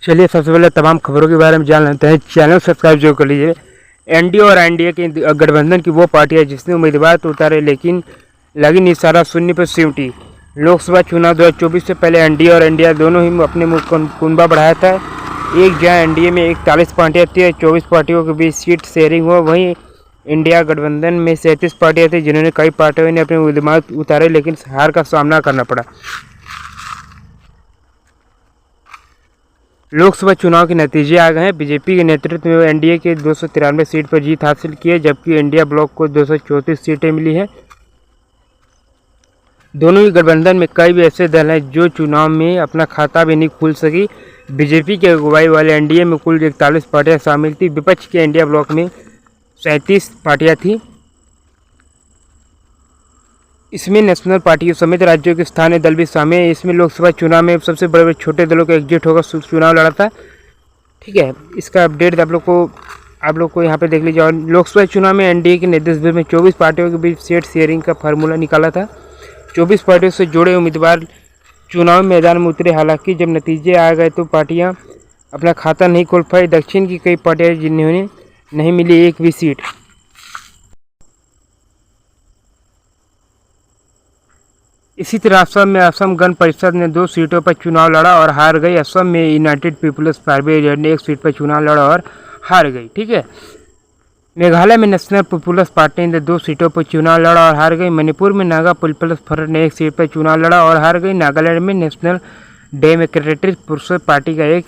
चलिए सबसे पहले तमाम खबरों के बारे में जान लेते हैं। चैनल सब्सक्राइब जरूर कर लीजिए। एनडीए और एनडीए के गठबंधन की वो पार्टी है जिसने उम्मीदवार तो उतारे लेकिन लगी निशाना शून्य पर सिमटी। लोकसभा चुनाव 2024 से पहले एनडीए और एनडीए दोनों ही अपने कुनबा बढ़ाया था। एक जहां एनडीए में 41 पार्टियाँ थी, 24 पार्टियों के बीच सीट शेयरिंग हुआ, वहीं इंडिया गठबंधन में 37 पार्टियाँ थी जिन्होंने कई पार्टियों ने अपने उम्मीदवार उतारे लेकिन हार का सामना करना पड़ा। लोकसभा चुनाव के नतीजे आ गए हैं। बीजेपी के नेतृत्व में एनडीए के 293 सीट पर जीत हासिल की है, जबकि इंडिया ब्लॉक को 234 सीटें मिली हैं। दोनों ही गठबंधन में कई भी ऐसे दल हैं जो चुनाव में अपना खाता भी नहीं खोल सकी। बीजेपी की अगुवाई वाले एनडीए में कुल 41 पार्टियां शामिल थी। विपक्ष के इंडिया ब्लॉक में 37 पार्टियां थी। इसमें नेशनल पार्टियों समेत राज्यों के स्थानीय दल भी शामिल हैं। इसमें लोकसभा चुनाव में सबसे बड़े बड़े छोटे दलों का एकजुट होकर चुनाव लड़ा था। ठीक है, इसका अपडेट आप लोग को यहाँ पे देख लीजिए। और लोकसभा चुनाव में एनडीए के नेतृत्व में 24 पार्टियों के बीच सीट शेयरिंग का फार्मूला निकाला था। 24 पार्टियों से जुड़े उम्मीदवार चुनाव मैदान में उतरे। हालांकि जब नतीजे आ गए तो पार्टियां अपना खाता नहीं खोल पाई। दक्षिण की कई पार्टियां जिन्होंने नहीं मिली एक भी सीट। इसी तरह असम में असम गण परिषद ने 2 सीटों पर चुनाव लड़ा और हार गई। असम में यूनाइटेड पीपल्स पार्टी ने 1 सीट पर चुनाव लड़ा और हार गई। ठीक है, मेघालय में नेशनल पीपुल्स पार्टी ने 2 सीटों पर चुनाव लड़ा और हार गई। मणिपुर में नागा पीपल्स फ्रंट ने 1 सीट पर चुनाव लड़ा और हार गई। नागालैंड में नेशनल डेमोक्रेटिक प्रोग्रेसिव पार्टी का 1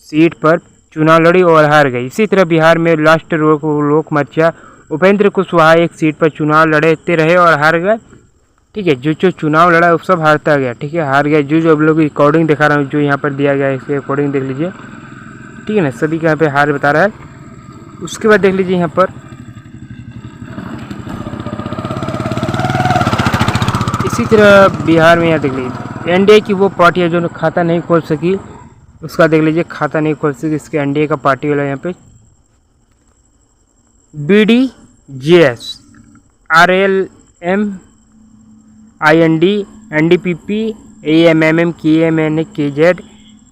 सीट पर चुनाव लड़ी और हार गई। इसी तरह बिहार में राष्ट्रीय लोक मोर्चा उपेंद्र कुशवाहा 1 सीट पर चुनाव लड़ते रहे और हार गए। ठीक है, जो चुनाव लड़ा वो सब हारता गया। ठीक है, हार गया। जो अब लोग रिकॉर्डिंग दिखा रहा हूँ, जो यहाँ पर दिया गया है, इसके रिकॉर्डिंग देख लीजिए। ठीक है ना, सभी के यहाँ पे हार बता रहा है। उसके बाद देख लीजिए यहाँ पर इसी तरह बिहार में यहाँ देख लीजिए एनडीए की वो पार्टी है जो खाता नहीं खोल सकी। उसका देख लीजिए, खाता नहीं खोल सकी इसके एनडीए का पार्टी वाला यहाँ पे BDJS, RLM, IND, NDPP, AMMM, KMN, KZ,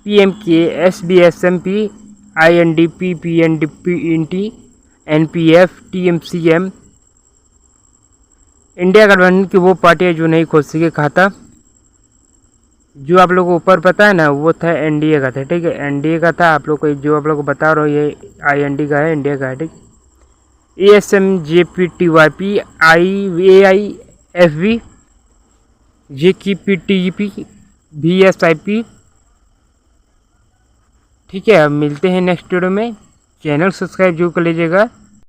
PMK, SBSMP, INDP, PNDP, NPF, TMCM। India गठबंधन की वो पार्टियां जो नहीं खोल सके खाता। जो आप लोगों को ऊपर पता है ना, वो था एनडीए का था। ठीक है, एनडीए का था। आप लोग को जो आप लोग को बता रहा हूँ ये IND का है, इंडिया का है। ठीक, ASMJPTYP, AIFB, JKPTGP, VSIP। ठीक है, अब मिलते हैं नेक्स्ट वीडियो में। चैनल सब्सक्राइब जरूर कर लीजिएगा।